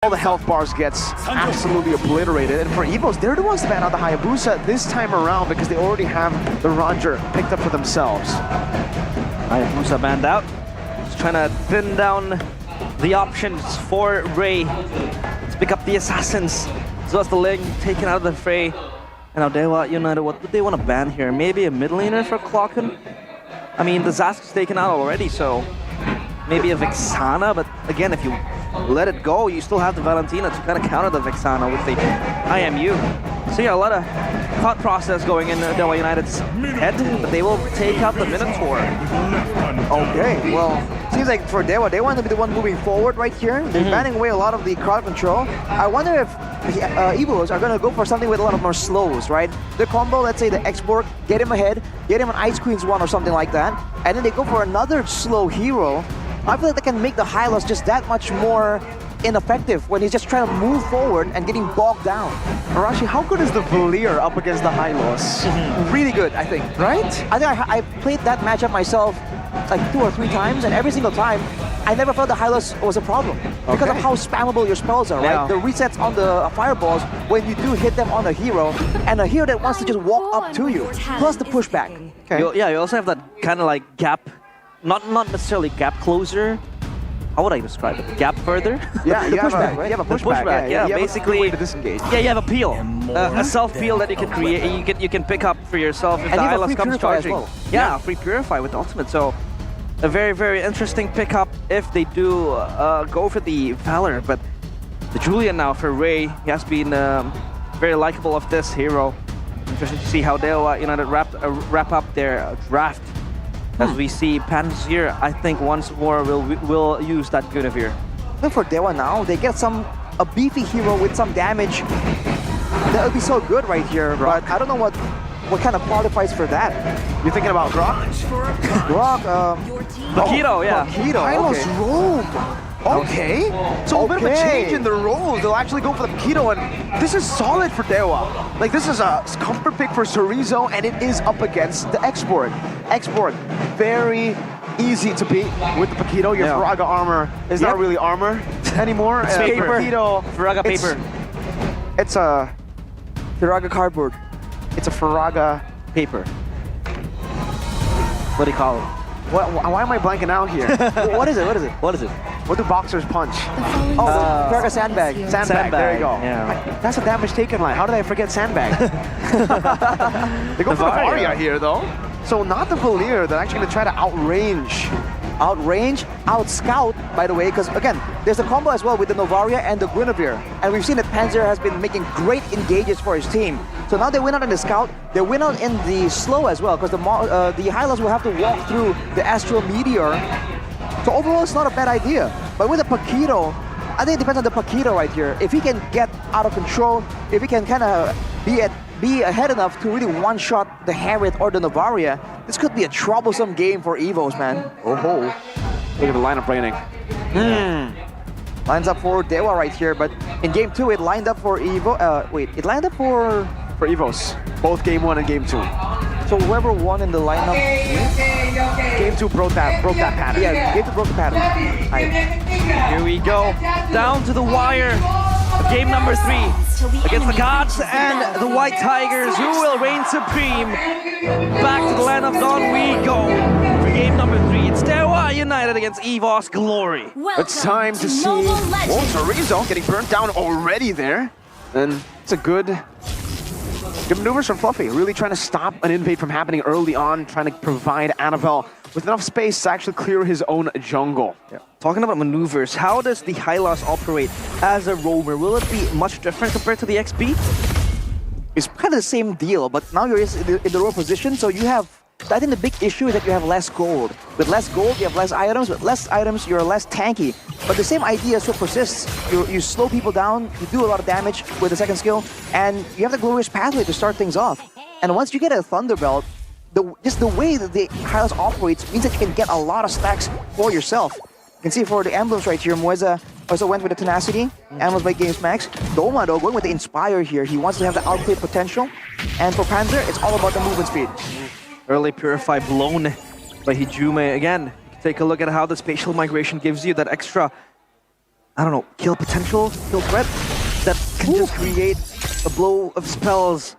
All the health bars gets absolutely obliterated, and for EVOS, they're the ones that ban out the Hayabusa this time around because they already have the Ranger picked up for themselves. Hayabusa banned out. Just trying to thin down the options for Ray. Let's pick up the Assassins, as well as the Ling taken out of the fray. And now Dewa United, what do they want to ban here? Maybe a mid laner for Clocken? I mean, the Zask is taken out already, so maybe a Vexana, but again, if you let it go, you still have the Valentina to kind of counter the Vexana with the IMU. So yeah, a lot of thought process going in Dewa United's head, but they will take out the Minotaur. Okay, well, seems like for Dewa, they want to be the one moving forward right here. They're banning away a lot of the crowd control. I wonder if EVOS are going to go for something with a lot of more slows, right? The combo, let's say the export, get him ahead, get him an Ice Queen's one or something like that, and then they go for another slow hero. I feel like they can make the Hylos just that much more ineffective when he's just trying to move forward and getting bogged down. Arashi, how good is the Valier up against the Hylos? Really good, I think. Right? I think I played that matchup myself like 2 or 3 times, and every single time, I never felt the Hylos was a problem. Because of how spammable your spells are, right? The resets on the fireballs when you do hit them on a hero, and a hero that wants to just walk up to you, plus the pushback. Okay. You also have that kind of like gap, not necessarily gap closer. How would I describe it? Gap further? Yeah, the pushback, right? You have a pushback. Yeah, basically. Way to disengage. Yeah, you have a peel, a self peel that you can create. You can pick up for yourself if the Hylos comes charging. Well. Yeah, free purify with ultimate. So a very interesting pickup if they do go for the Valor. But the Julian now for Ray, he has been very likable of this hero. Interesting to see how Dewa United wrap up their draft. As we see Panzer, I think once more will use that Guinevere. Look for Dewa now, they get a beefy hero with some damage. That would be so good right here, but I don't know what kind of qualifies for that. You're thinking about Grok? Grok, Makito, yeah. Makito, Hylos okay. roam. Okay. So a bit of a change in the roles. They'll actually go for the Makito, and this is solid for Dewa. Like, this is a comfort pick for Chorizo, and it is up against the Export. Export, very easy to beat with the Paquito. Your Faraga armor is not really armor anymore. It's paper. Paquito, Faraga paper. It's a Faraga cardboard. It's a Faraga paper. What do you call it? Why am I blanking out here? What is it? What is it? What is it? What do boxers punch? Oh, Faraga sandbag. Sandbag. There you go. Yeah. That's a damage taken line. How did I forget sandbag? They go for the Varia here, though. So not the Valier. They're actually going to try to outrange. Outrange, outscout, by the way, because again, there's a combo as well with the Novaria and the Guinevere. And we've seen that Panzer has been making great engages for his team. So now they win out in the scout, they win out in the slow as well, because the Hylos will have to walk through the Astral Meteor. So overall, it's not a bad idea. But with the Paquito, I think it depends on the Paquito right here. If he can get out of control, if he can kind of be ahead enough to really one-shot the Harriet or the Novaria, this could be a troublesome game for EVOS, man. Oh, look at the lineup raining. Lines up for Dewa right here, but in game 2 it lined up for it lined up for EVOS, both game 1 and game 2. So whoever won in the lineup Game 2 broke that pattern. Yeah, game 2 broke the pattern. Here we go, down to the wire. Game number 3 against the Gods and the White Tigers. Who will reign supreme? Back to the land of Dawn we go for game number 3. It's Dewa United against EVOS Glory. It's time to see Chorizo getting burnt down already there. And it's a good maneuvers from Fluffy, really trying to stop an invade from happening early on, trying to provide Annabelle with enough space to actually clear his own jungle. Yeah. Talking about maneuvers, how does the Hylos operate as a roamer? Will it be much different compared to the XP? It's kind of the same deal, but now you're in the row position, so you have, I think the big issue is that you have less gold. With less gold, you have less items. With less items, you're less tanky. But the same idea still persists. You slow people down, you do a lot of damage with the second skill, and you have the glorious pathway to start things off. And once you get a Thunderbelt, just the way that the Hylos operates means that you can get a lot of stacks for yourself. You can see for the emblems right here, Mueza also went with the Tenacity, Emblems by Games Max. Doma though, going with the Inspire here. He wants to have the outplay potential. And for Panzer, it's all about the movement speed. Early Purify blown by Hijume again. Take a look at how the spatial migration gives you that extra I don't know, kill potential, kill threat that can just create a blow of spells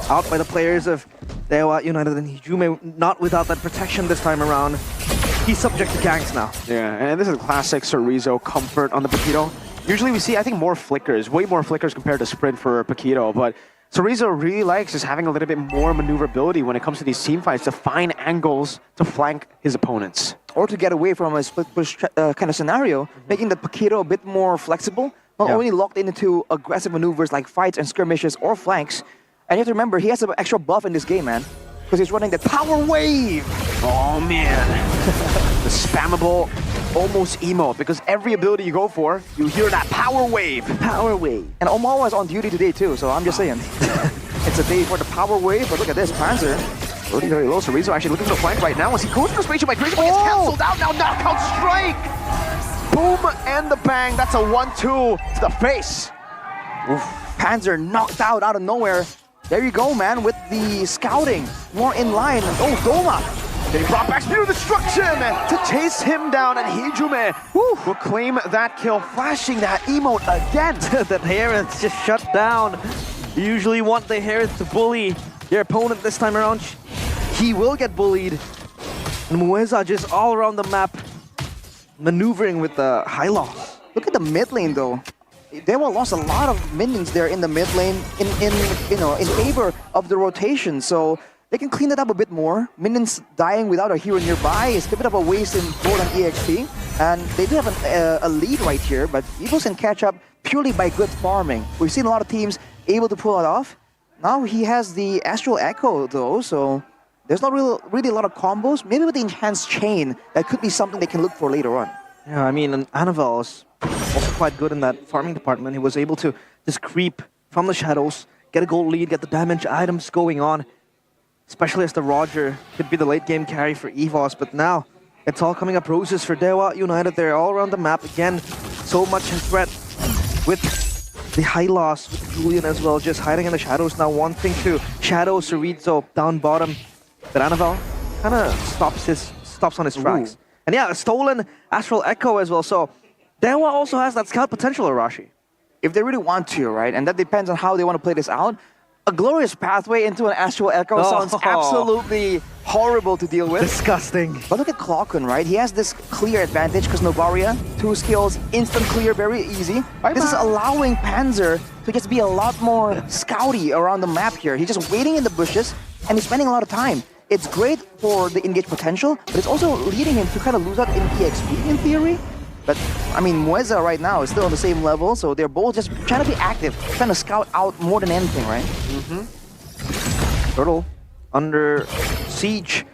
out by the players of Dewa United, and Hijume not without that protection this time around. He's subject to ganks now. Yeah, and this is classic Chorizo comfort on the Paquito. Usually we see, I think, more flickers, way more flickers compared to sprint for Paquito, but Chorizo really likes just having a little bit more maneuverability when it comes to these team fights to find angles to flank his opponents. Or to get away from a split push kind of scenario, making the Paquito a bit more flexible, not only locked into aggressive maneuvers like fights and skirmishes or flanks. And you have to remember, he has an extra buff in this game, man, because he's running the Power Wave! Oh man, the spammable almost emote, because every ability you go for, you hear that Power Wave! Power Wave! And Omawa is on duty today too, so I'm just saying. It's a day for the Power Wave, but look at this, Panzer. Loading very low, Chorizo actually looking for the flank right now as he goes for the spatial migration, but gets cancelled out. Now knockout strike! Boom and the bang, that's a 1-2 to the face. Oof. Panzer knocked out of nowhere. There you go, man, with the scouting. More in line. Oh, Doma! Getting brought back, Spear of Destruction to chase him down, and Hijume will claim that kill, flashing that emote again. That Harith just shut down. You usually want the Harith to bully your opponent. This time around, he will get bullied. And Mueza just all around the map, maneuvering with the high loss. Look at the mid lane, though. Dewa lost a lot of minions there in the mid lane in favor of the rotation, so they can clean it up a bit more. Minions dying without a hero nearby is a bit of a waste in gold and EXP, and they do have a lead right here, but EVOS can catch up purely by good farming. We've seen a lot of teams able to pull it off. Now he has the Astral Echo though, so there's not really a lot of combos. Maybe with the enhanced chain, that could be something they can look for later on. Yeah, I mean, and Anavel is also quite good in that farming department. He was able to just creep from the shadows, get a gold lead, get the damage items going on, especially as the Roger could be the late game carry for EVOS. But now it's all coming up roses for Dewa United. They're all around the map again. So much in threat with the high loss, with Julian as well, just hiding in the shadows now, wanting to shadow Chorizo down bottom. But Anavel kind of stops on his tracks. And yeah, a stolen Astral Echo as well. So Dewa also has that scout potential, Arashi. If they really want to, right? And that depends on how they want to play this out. A glorious pathway into an Astral Echo sounds absolutely horrible to deal with. Disgusting. But look at Clockun, right? He has this clear advantage because Novaria, 2 skills, instant clear, very easy. This is allowing Panzer to just be a lot more scouty around the map here. He's just waiting in the bushes and he's spending a lot of time. It's great for the engage potential, but it's also leading him to kind of lose out in EXP in theory. But, I mean, Mueza right now is still on the same level, so they're both just trying to be active, trying to scout out more than anything, right? Turtle under siege.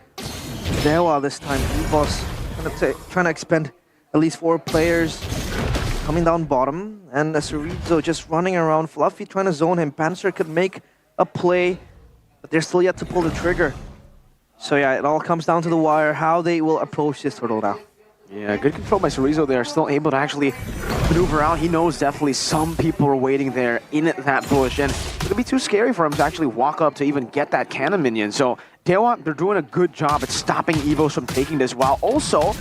Dewa this time. EVOS trying to expend at least 4 players coming down bottom. And Chorizo just running around. Fluffy trying to zone him. Panzer could make a play, but they're still yet to pull the trigger. So yeah, it all comes down to the wire, how they will approach this Turtle now. Yeah, good control by Chorizo there, still able to actually maneuver out. He knows definitely some people are waiting there in that bush, and it's going to be too scary for him to actually walk up to even get that cannon minion. So Dewa, they're doing a good job at stopping EVOS from taking this, while also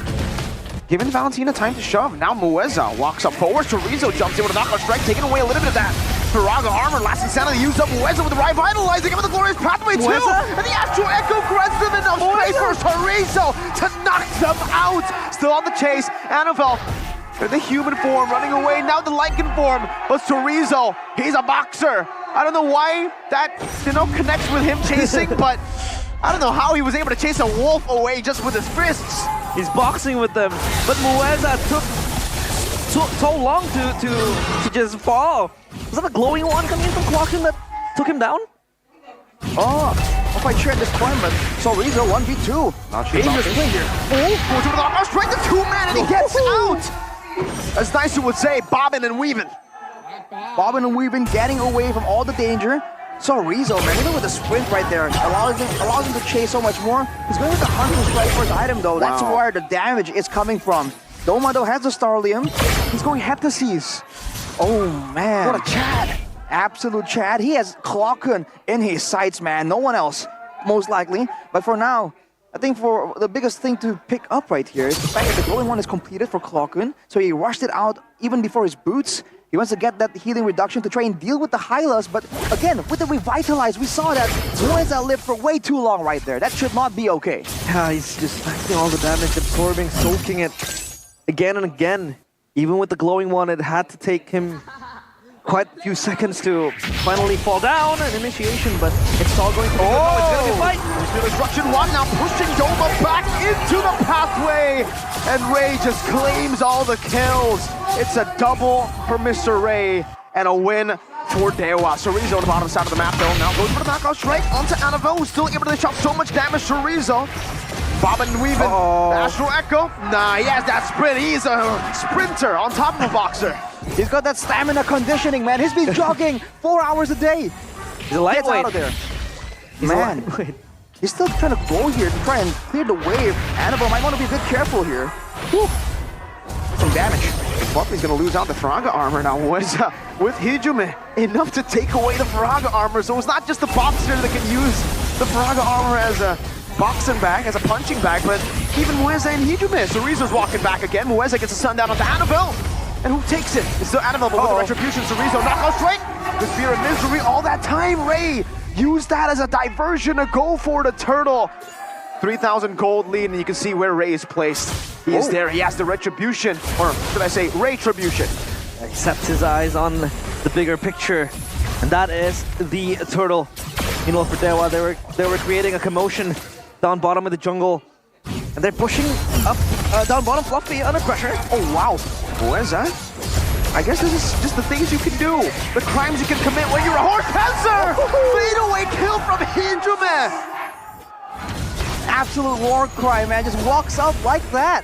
giving Valentina time to shove. Now Mueza walks up forward, Chorizo jumps in with a knockout strike, taking away a little bit of that Firaga armor. Last insanity used up Mueza with the revitalizing him with the glorious pathway too. And the Astral Echo grants them enough space for Chorizo to knock them out. Still on the chase, Anavel in the human form running away, now the Lycan form, but Chorizo, he's a boxer. I don't know why that, connects with him chasing, but I don't know how he was able to chase a wolf away just with his fists. He's boxing with them, but Mueza took so long to just fall. Was that a glowing one coming in from Clockun that took him down? Oh, not quite sure at this point, but Chorizo 1v2. Dangerous play here. Oh, goes over the knockout strike, the 2-man, and he gets out. As Nicer would say, bobbing and weaving. Bobbing and weaving, getting away from all the danger. Chorizo, man, even with the sprint right there, allows him to chase so much more. He's going with the Hunter Strike for his item, though. That's where the damage is coming from. Doma, though, has the Starlium. He's going Heptases. Oh, man. What a Chad. Absolute Chad. He has Clockun in his sights, man. No one else, most likely. But for now, I think for the biggest thing to pick up right here is the fact that the glowing one is completed for Clockun, so he rushed it out even before his boots. He wants to get that healing reduction to try and deal with the Hylas, but again, with the Revitalize, we saw that Moeza lived for way too long right there. That should not be okay. Yeah, he's just stacking all the damage, absorbing, soaking it again and again. Even with the glowing one, it had to take him quite a few seconds to finally fall down an initiation, but it's all going to be good. No, it's going to be a fight. There's the Destruction 1 now pushing Doma back into the pathway, and Ray just claims all the kills. It's a double for Mr. Ray and a win for Dewa. Chorizo on the bottom side of the map though, now goes for the knockout strike onto Annabelle, who's still able to shot so much damage. Chorizo bobbing and weaving. Astral Echo, nah, he has that sprint. He's a sprinter on top of a boxer. He's got that stamina conditioning, man. He's been jogging 4 hours a day. He's a lightweight. Gets out of there. Man, he's still trying to go here to try and clear the wave. Annabelle might want to be a bit careful here. Whew. Some damage. Fluffy's gonna lose out the Faraga armor now. Moeza with Hijume, enough to take away the Faraga armor. So it's not just the boxer that can use the Faraga armor as a boxing bag, as a punching bag, but even Moeza and Hijume. Chorizo's walking back again. Moeza gets a sundown onto Annabelle. And who takes it? It's still Annabelle, but with the retribution, Chorizo knockout straight. With fear and misery all that time, Ray used that as a diversion to go for the turtle. 3,000 gold lead, and you can see where Ray is placed. He is there, he has the retribution, or should I say, Ray-tribution. He sets his eyes on the bigger picture, and that is the turtle. You know, for Dewa, they were creating a commotion down bottom of the jungle, and they're pushing up down bottom Fluffy under pressure. Oh wow, Moeza? I guess this is just the things you can do, the crimes you can commit when you're a horse panzer! Fadeaway kill from Hijume! Absolute war cry, man. Just walks up like that.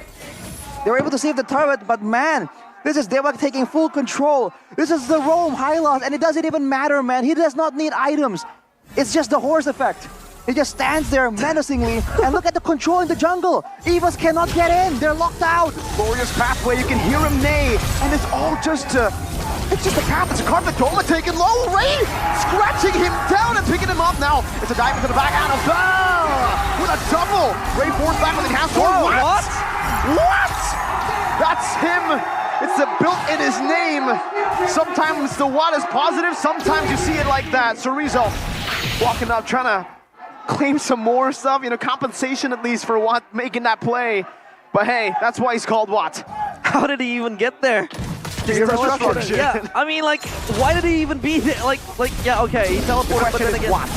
They were able to save the turret, but man, this is Dewa taking full control. This is the Rome Hylos, and it doesn't even matter, man. He does not need items. It's just the horse effect. He just stands there menacingly, and look at the control in the jungle. EVOS cannot get in. They're locked out. Glorious pathway, you can hear him neigh, and it's all just it's just a path. It's a carpet. Doma taking low. Ray scratching him down and picking him up now. It's a dive into the back. Annabelle with a double. Ray forwards back with the cast. What? That's him. It's the built in his name. Sometimes the what is positive. Sometimes you see it like that. Chorizo walking up, trying to claim some more stuff. You know, compensation at least for what making that play. But hey, that's why he's called what? How did he even get there? Yeah, I mean, like, why did he even be there? Like, yeah, okay, he teleported, but then again, what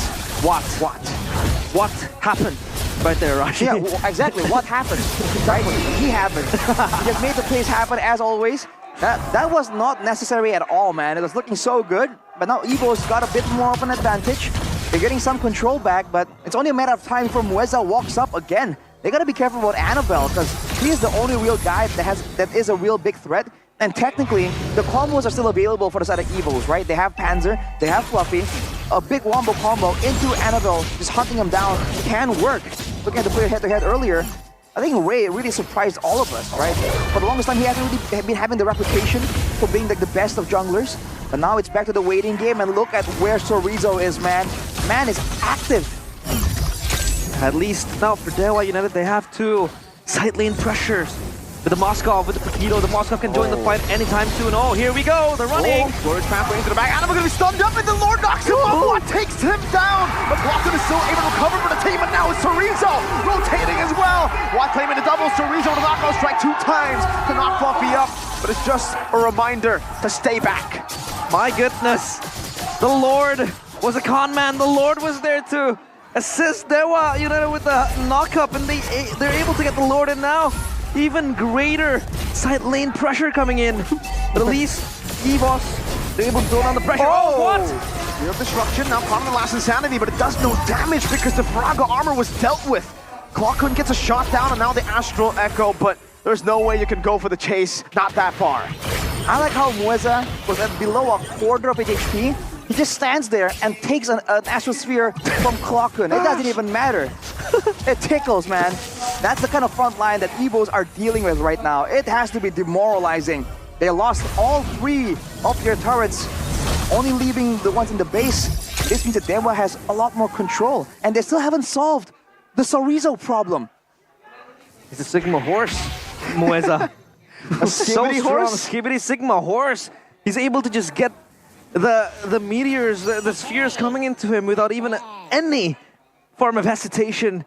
happened right there, Rashi? Yeah, exactly. What happened? Right? He happened. He just made the plays happen as always. That was not necessary at all, man. It was looking so good, but now EVO's got a bit more of an advantage. They're getting some control back, but it's only a matter of time before Moeza walks up again. They gotta be careful about Annabelle because he is the only real guy that is a real big threat. And technically, the combos are still available for the side of EVOS, right? They have Panzer, they have Fluffy. A big wombo combo into Annabelle, just hunting him down, can work. Looking at the player head-to-head earlier, I think Ray really surprised all of us, right? For the longest time, he hasn't really been having the reputation for being like the best of junglers. But now it's back to the waiting game, and look at where Chorizo is, man. Man is active. At least now for Dewa United, they have two side lane pressures. With the Moskov, with the Paquito, the Moskov can join the fight anytime soon. Oh, here we go, they're running. Lord pathway into the back. Annabelle gonna be stunned up, and the Lord knocks him off. What takes him down? But Blockton is still able to recover for the team, and now it's Chorizo rotating as well. Watt claiming the double. Chorizo with a knockout strike 2 times to knock Fluffy up. But it's just a reminder to stay back. My goodness, the Lord was a con man. The Lord was there to assist Dewa United with the knock-up, and they're able to get the Lord in now. Even greater side lane pressure coming in. But at least EVOS, they're able to throw down the pressure. Oh, what? Real disruption, now Common Last Insanity, but it does no damage because the Faraga armor was dealt with. Clockun gets a shot down, and now the Astral Echo, but there's no way you can go for the chase, not that far. I like how Moeza was at below a quarter of his HP. He just stands there and takes an Astral Sphere from Clockun. It doesn't even matter. It tickles, man. That's the kind of front line that EVOs are dealing with right now. It has to be demoralizing. They lost all 3 of their turrets, only leaving the ones in the base. This means that Dewa has a lot more control, and they still haven't solved the Sorizo problem. He's a Sigma horse, Mueza. A So skibbity strong, horse? Skibbity Sigma horse. He's able to just get the meteors, the spheres coming into him without even any form of hesitation.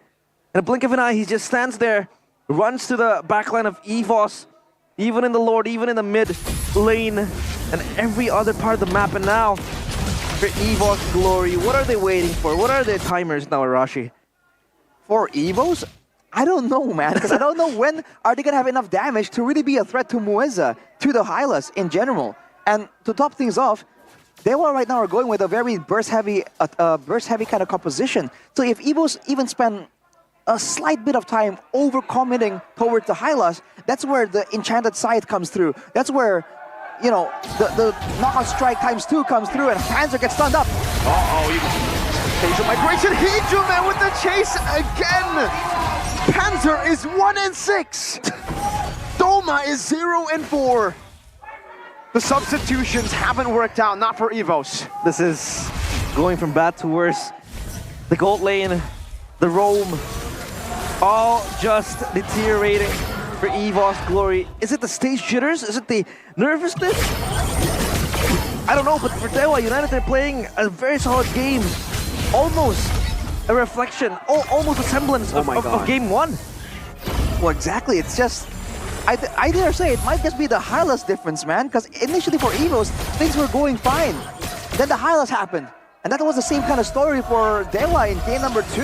In a blink of an eye, he just stands there, runs to the backline of EVOS, even in the Lord, even in the mid lane, and every other part of the map. And now, for EVOS Glory, what are they waiting for? What are their timers now, Arashi? For EVOS, I don't know, man, because I don't know when are they going to have enough damage to really be a threat to Mueza, to the Hylas in general. And to top things off, Dewa right now are going with a very burst-heavy kind of composition. So if EVOS even spend a slight bit of time over-committing towards the Hylas, that's where the Enchanted Scythe comes through. That's where, you know, the knockout strike ×2 comes through and Panzer gets stunned up. Facial migration, Hejuman with the chase again! Panzer is 1-6! Doma is 0-4. The substitutions haven't worked out, not for EVOS. This is going from bad to worse. The gold lane, the roam, all just deteriorating for EVOS Glory. Is it the stage jitters? Is it the nervousness? I don't know, but for Dewa United, they're playing a very solid game. Almost a reflection, almost a semblance of game one. Well, exactly. It's just, I dare say it might just be the Hylas difference, man. Because initially for EVOS, things were going fine. Then the Hylas happened. And that was the same kind of story for Dewa in game number 2.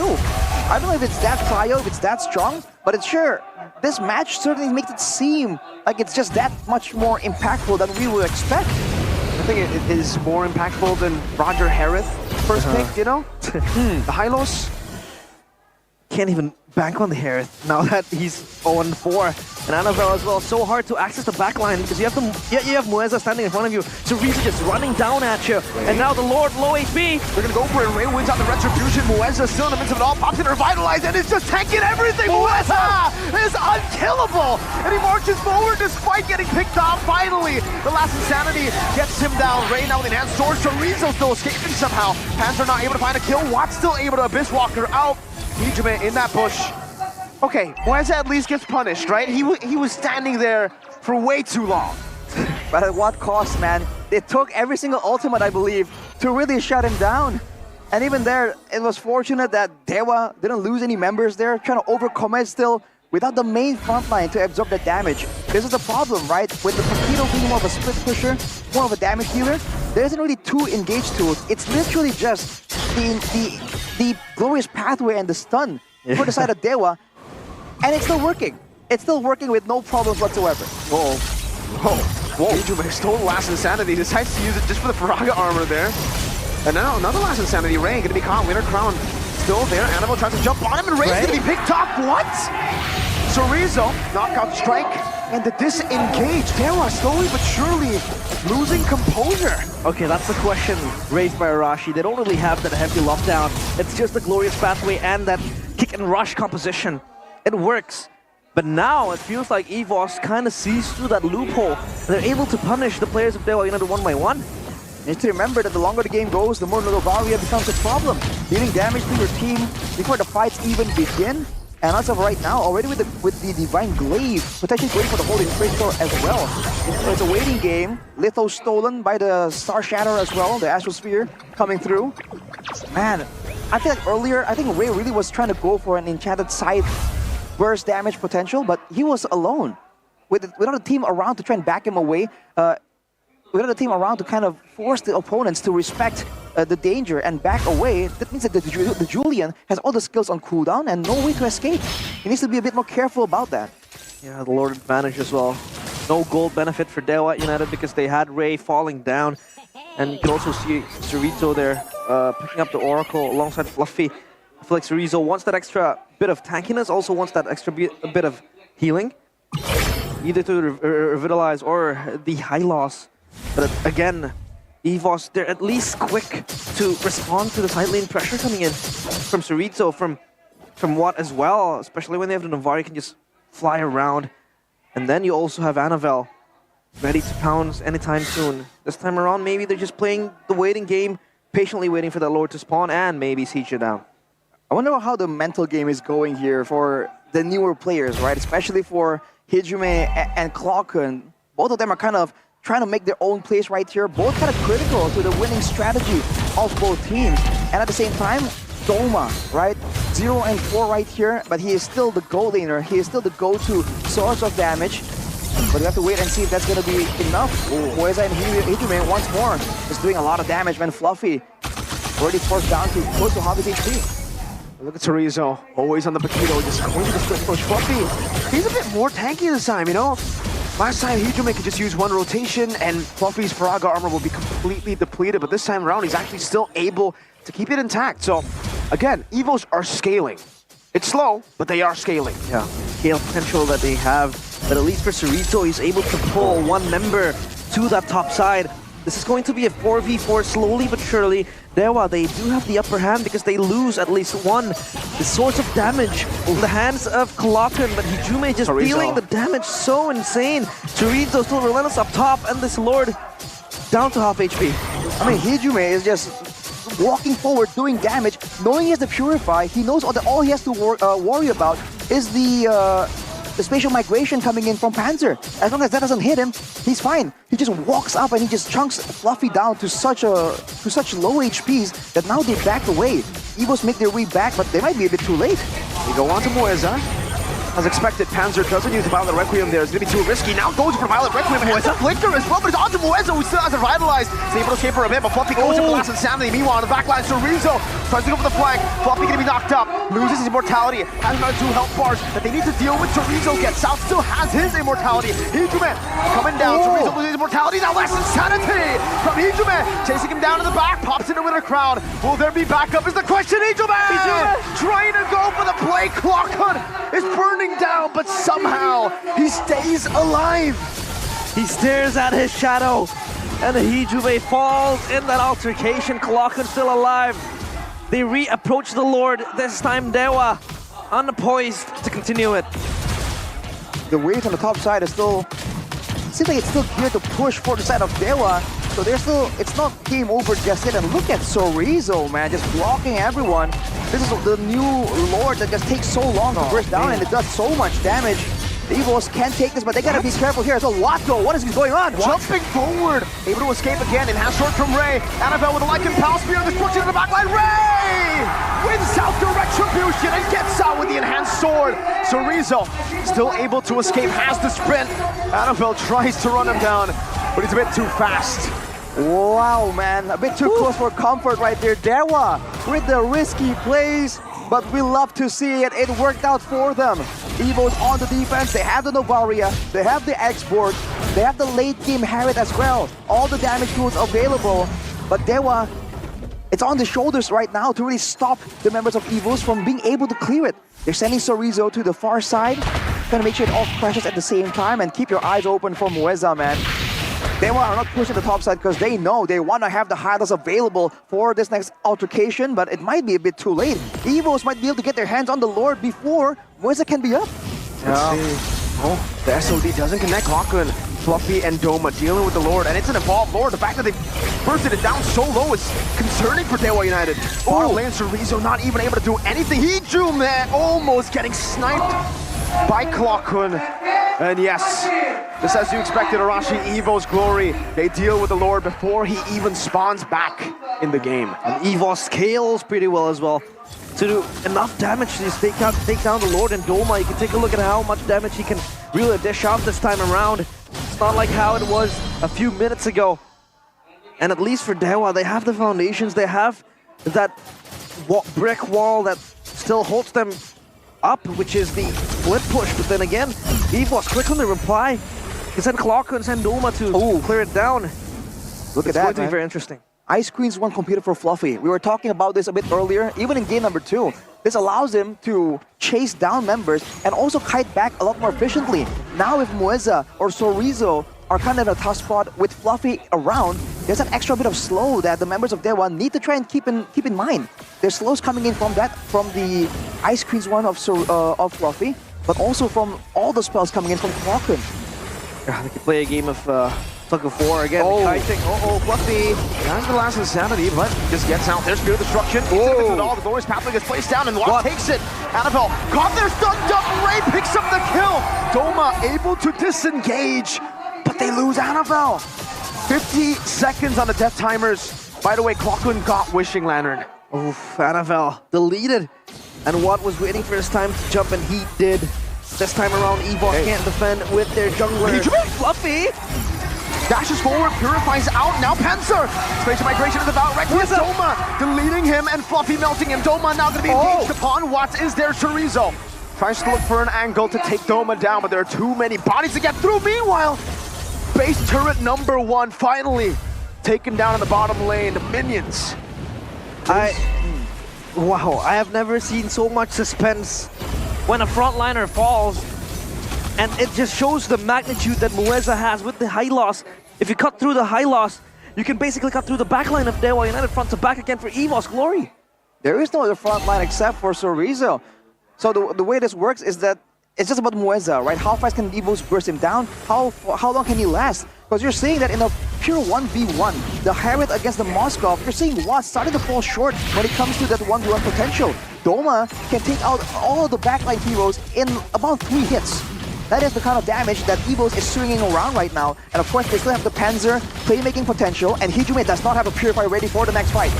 I don't know if it's that prio, if it's that strong, but it's sure, this match certainly makes it seem like it's just that much more impactful than we would expect. I think it is more impactful than Roger Harith first pick, you know? The Hylos. Can't even bank on the Harith now that he's 0-4. And Annabelle as well. So hard to access the backline because you have Mueza standing in front of you. Sorizo just running down at you. And now the Lord low HP. They're gonna go for it. Ray wins out the retribution. Mueza still in the midst of it all. Pops in revitalize and is just tanking everything. Mueza is unkillable. And he marches forward despite getting picked off. Finally, the last insanity gets him down. Ray now with enhanced sword. Chorizo still escaping somehow. Panzer not able to find a kill. Watt still able to Abyss Walker out. Hejuman in that push. Okay, Mueza at least gets punished, right? He was standing there for way too long. But at what cost, man? They took every single ultimate, I believe, to really shut him down. And even there, it was fortunate that Dewa didn't lose any members there, trying to overcommit still without the main frontline to absorb the damage. This is the problem, right? With the Paquito being more of a split pusher, more of a damage healer, there isn't really two engage tools. It's literally just the glorious pathway and the stun for the side of Dewa. And it's still working. It's still working with no problems whatsoever. Whoa. Hejuman stole last insanity. Decides to use it just for the Faraga armor there. And now another last insanity. Ray gonna be caught. Winter Crown still there. Animal tries to jump on him and Ray's gonna be picked off. What? Sorizo, knockout strike, and the disengage. Dewa slowly but surely losing composure. Okay, that's the question raised by Arashi. They don't really have that heavy lockdown. It's just the glorious pathway and that kick and rush composition. It works. But now it feels like EVOS kind of sees through that loophole. They're able to punish the players of Dewa United one by one. You need to remember that the longer the game goes, the more Novaria becomes a problem. Dealing damage to your team before the fights even begin. And as of right now, already with the Divine Glaive, potentially going for the Holy Crystal as well. So it's a waiting game. Litho stolen by the Star Shatter as well, the Astral Sphere coming through. Man, I feel like earlier, I think Ray really was trying to go for an Enchanted Scythe burst damage potential, but he was alone. Without a team around to try and back him away, without a team around to kind of force the opponents to respect the danger and back away, that means that the Julian has all the skills on cooldown and no way to escape. He needs to be a bit more careful about that. Yeah, the Lord advantage as well. No gold benefit for Dewa United because they had Ray falling down. And you can also see Sorizo there picking up the Oracle alongside Fluffy. I feel like Sorizo wants that extra bit of tankiness, also wants that extra bit of healing. Either to revitalize or the high loss. But again, EVOS, they're at least quick to respond to the side lane pressure coming in from Sorizo, from Watt as well, especially when they have the Navari can just fly around. And then you also have Annabelle ready to pounce anytime soon. This time around, maybe they're just playing the waiting game, patiently waiting for that Lord to spawn and maybe siege it down. I wonder how the mental game is going here for the newer players, right? Especially for Hijume and Clocken. Both of them are kind of trying to make their own place right here. Both kind of critical to the winning strategy of both teams. And at the same time, Doma, right? 0 and 4 right here, but he is still the goal laner. He is still the go-to source of damage. But we have to wait and see if that's going to be enough. Moeza and Hijume once more is doing a lot of damage when Fluffy already forced down to close to half his HP. Look at Chorizo, always on the Paquito, just going to the split push. Fluffy, he's a bit more tanky this time, you know? Last time, Hijume could just use one rotation and Fluffy's Faraga armor will be completely depleted, but this time around, he's actually still able to keep it intact. So, again, EVOS are scaling. It's slow, but they are scaling. Yeah, scale potential that they have, but at least for Chorizo, he's able to pull one member to that top side. This is going to be a 4v4 slowly but surely. Dewa, they do have the upper hand because they lose at least one. The source of damage in the hands of Clocken, but Hijume just feeling the damage so insane. Chorizo still relentless up top, and this Lord down to half HP. I mean, Hijume is just walking forward, doing damage, knowing he has the Purify. He knows all he has to worry about is the spatial migration coming in from Panzer. As long as that doesn't hit him, he's fine. He just walks up and he just chunks Fluffy down to such low HPs that now they back away. EVOS make their way back, but they might be a bit too late. They go on to Moeza. As expected, Panzer doesn't use Violet Requiem there. It's going to be too risky. Now goes for Violet Requiem. And Moeza Flicker as well, but it's onto Moeza, who still has revitalized. He's able to escape for a bit, but Fluffy goes in for last insanity. Meanwhile, on the backline, Chorizo tries to go for the flank. Fluffy going to be knocked up, loses his immortality, has another 2 health bars that they need to deal with. Chorizo gets out, still has his immortality. Hijume coming down. Chorizo loses his immortality. Now less insanity from Hijume, chasing him down in the back, pops into Winter Crown. Will there be backup is the question. Hijume trying to go for the play. Clocken is burning down, but somehow he stays alive. He stares at his shadow, and Hijume falls in that altercation. Clocken still alive. They re-approach the Lord, this time Dewa unpoised to continue it. The wave on the top side is still, seems like it's still geared to push for the side of Dewa. So they're still, it's not game over just yet. And look at Chorizo, man, just blocking everyone. This is the new Lord that just takes so long to burst down, and it does so much damage. The EVOS can take this, but they gotta be careful here. So Watto, what is going on? Jumping forward, able to escape again, enhanced short from Ray. Annabelle with a Lycan Pal Spear, destruction in the backline. Ray wins out the Retribution and gets out with the enhanced sword. Chorizo still able to escape, has the sprint. Annabelle tries to run him down, but he's a bit too fast. Wow, man, a bit too close for comfort right there. Dewa with the risky plays, but we love to see it. It worked out for them. EVOS on the defense, they have the Novaria, they have the Export, they have the late game Harriet as well. All the damage tools available, but Dewa, it's on the shoulders right now to really stop the members of EVOS from being able to clear it. They're sending Chorizo to the far side, trying to make sure it all crashes at the same time, and keep your eyes open for Moeza, man. Dewa are not pushing the top side because they know they want to have the Hylos available for this next altercation, but it might be a bit too late. EVOS might be able to get their hands on the Lord before Moeza can be up. Oh, the SOD doesn't connect. Clocken, Fluffy, and Doma dealing with the Lord, and it's an evolved Lord. The fact that they bursted it down so low is concerning for Dewa United. Far lane, Chorizo not even able to do anything. Hijume almost getting sniped by Clocken. And yes, just as you expected, Arashi, EVO's glory, they deal with the Lord before he even spawns back in the game. And EVOS scales pretty well as well to do enough damage to just take down the Lord and Doma. You can take a look at how much damage he can really dish out this time around. It's not like how it was a few minutes ago. And at least for Dewa, they have the foundations, they have that brick wall that still holds them up, which is the split push. But then again, EVOS quick on the reply. He sent Clocker and send Doma to clear it down. Look at that, it's going to be man. very interesting. Ice Queen's one computer for Fluffy. We were talking about this a bit earlier, even in game number 2. This allows him to chase down members and also kite back a lot more efficiently. Now if Moeza or Chorizo are kind of in a tough spot with Fluffy around, there's an extra bit of slow that the members of Dewa need to try and keep in mind. There's slows coming in from the Ice Queen's one of Fluffy, but also from all the spells coming in from Clocken. Yeah, they can play a game of Tug of war again, kiting. Fluffy has the last insanity, but just gets out there. Spear of Destruction. With all the glorious pathway gets placed down, and Lot takes it. Annabelle caught there, stunned up. Ray picks up the kill. Doma able to disengage, but they lose Annabelle. 50 seconds on the death timers. By the way, Clockland got Wishing Lantern. Oof, Annabelle deleted. And Watt was waiting for his time to jump, and he did. This time around, EVOS can't defend with their jungler. Fluffy! Dashes forward, purifies out, now Panzer! Spatial migration is about reckless. Doma deleting him and Fluffy melting him. Doma now gonna be engaged upon. What is there? Chorizo tries to look for an angle to take Doma down, but there are too many bodies to get through. Meanwhile, base turret number 1 finally taken down in the bottom lane. The minions. Wow, I have never seen so much suspense when a frontliner falls. And it just shows the magnitude that Mueza has with the high loss. If you cut through the high loss, you can basically cut through the backline of Dewa United front to back again for EVOS Glory. There is no other front line except for Chorizo. So the way this works is that it's just about Mueza, right? How fast can EVOS burst him down? How long can he last? Because you're seeing that in a pure 1v1, the Harriet against the Moskov, you're seeing Watt starting to fall short when it comes to that 1v1 potential. Doma can take out all of the backline heroes in about 3 hits. That is the kind of damage that EVOS is swinging around right now. And of course, they still have the Panzer playmaking potential, and Hijume does not have a Purifier ready for the next fight.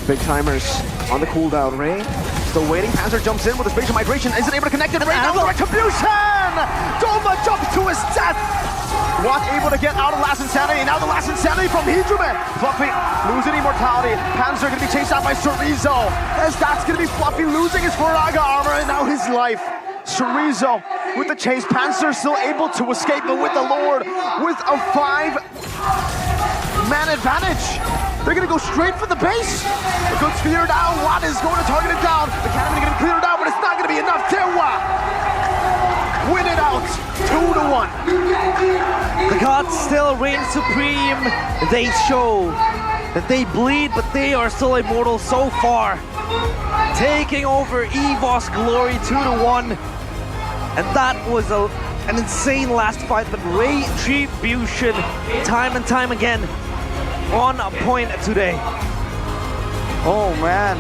Big timers on the cooldown. Ray still waiting. Panzer jumps in with the spatial migration. Isn't able to connect it. Ray down the retribution! Doma jumps to his death! Watt able to get out of last insanity. Now the last insanity from Hijume. Fluffy losing immortality. Panzer gonna be chased out by Chorizo. As that's gonna be Fluffy losing his Furaga armor and now his life. Chorizo with the chase. Panzer still able to escape, but with the Lord, with a 5-man advantage. They're gonna go straight for the base. A good spear down. Watt is going to target it down. The cannon gonna clear it out, but it's not gonna be enough. Dewa win it out, 2-1. The gods still reign supreme. They show that they bleed, but they are still immortal so far. Taking over EVOS Glory 2-1. And that was an insane last fight, but Retribution, time and time again, on a point today. Oh man.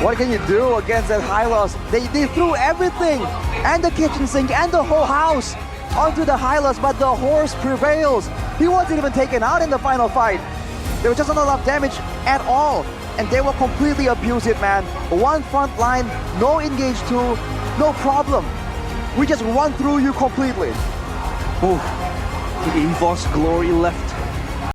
What can you do against that high loss? They threw everything, and the kitchen sink, and the whole house onto the high loss, but the horse prevails. He wasn't even taken out in the final fight. There was just not enough damage at all, and they will completely abuse it, man. One front line, no engage two, no problem. We just run through you completely. Oh, EVOS Glory left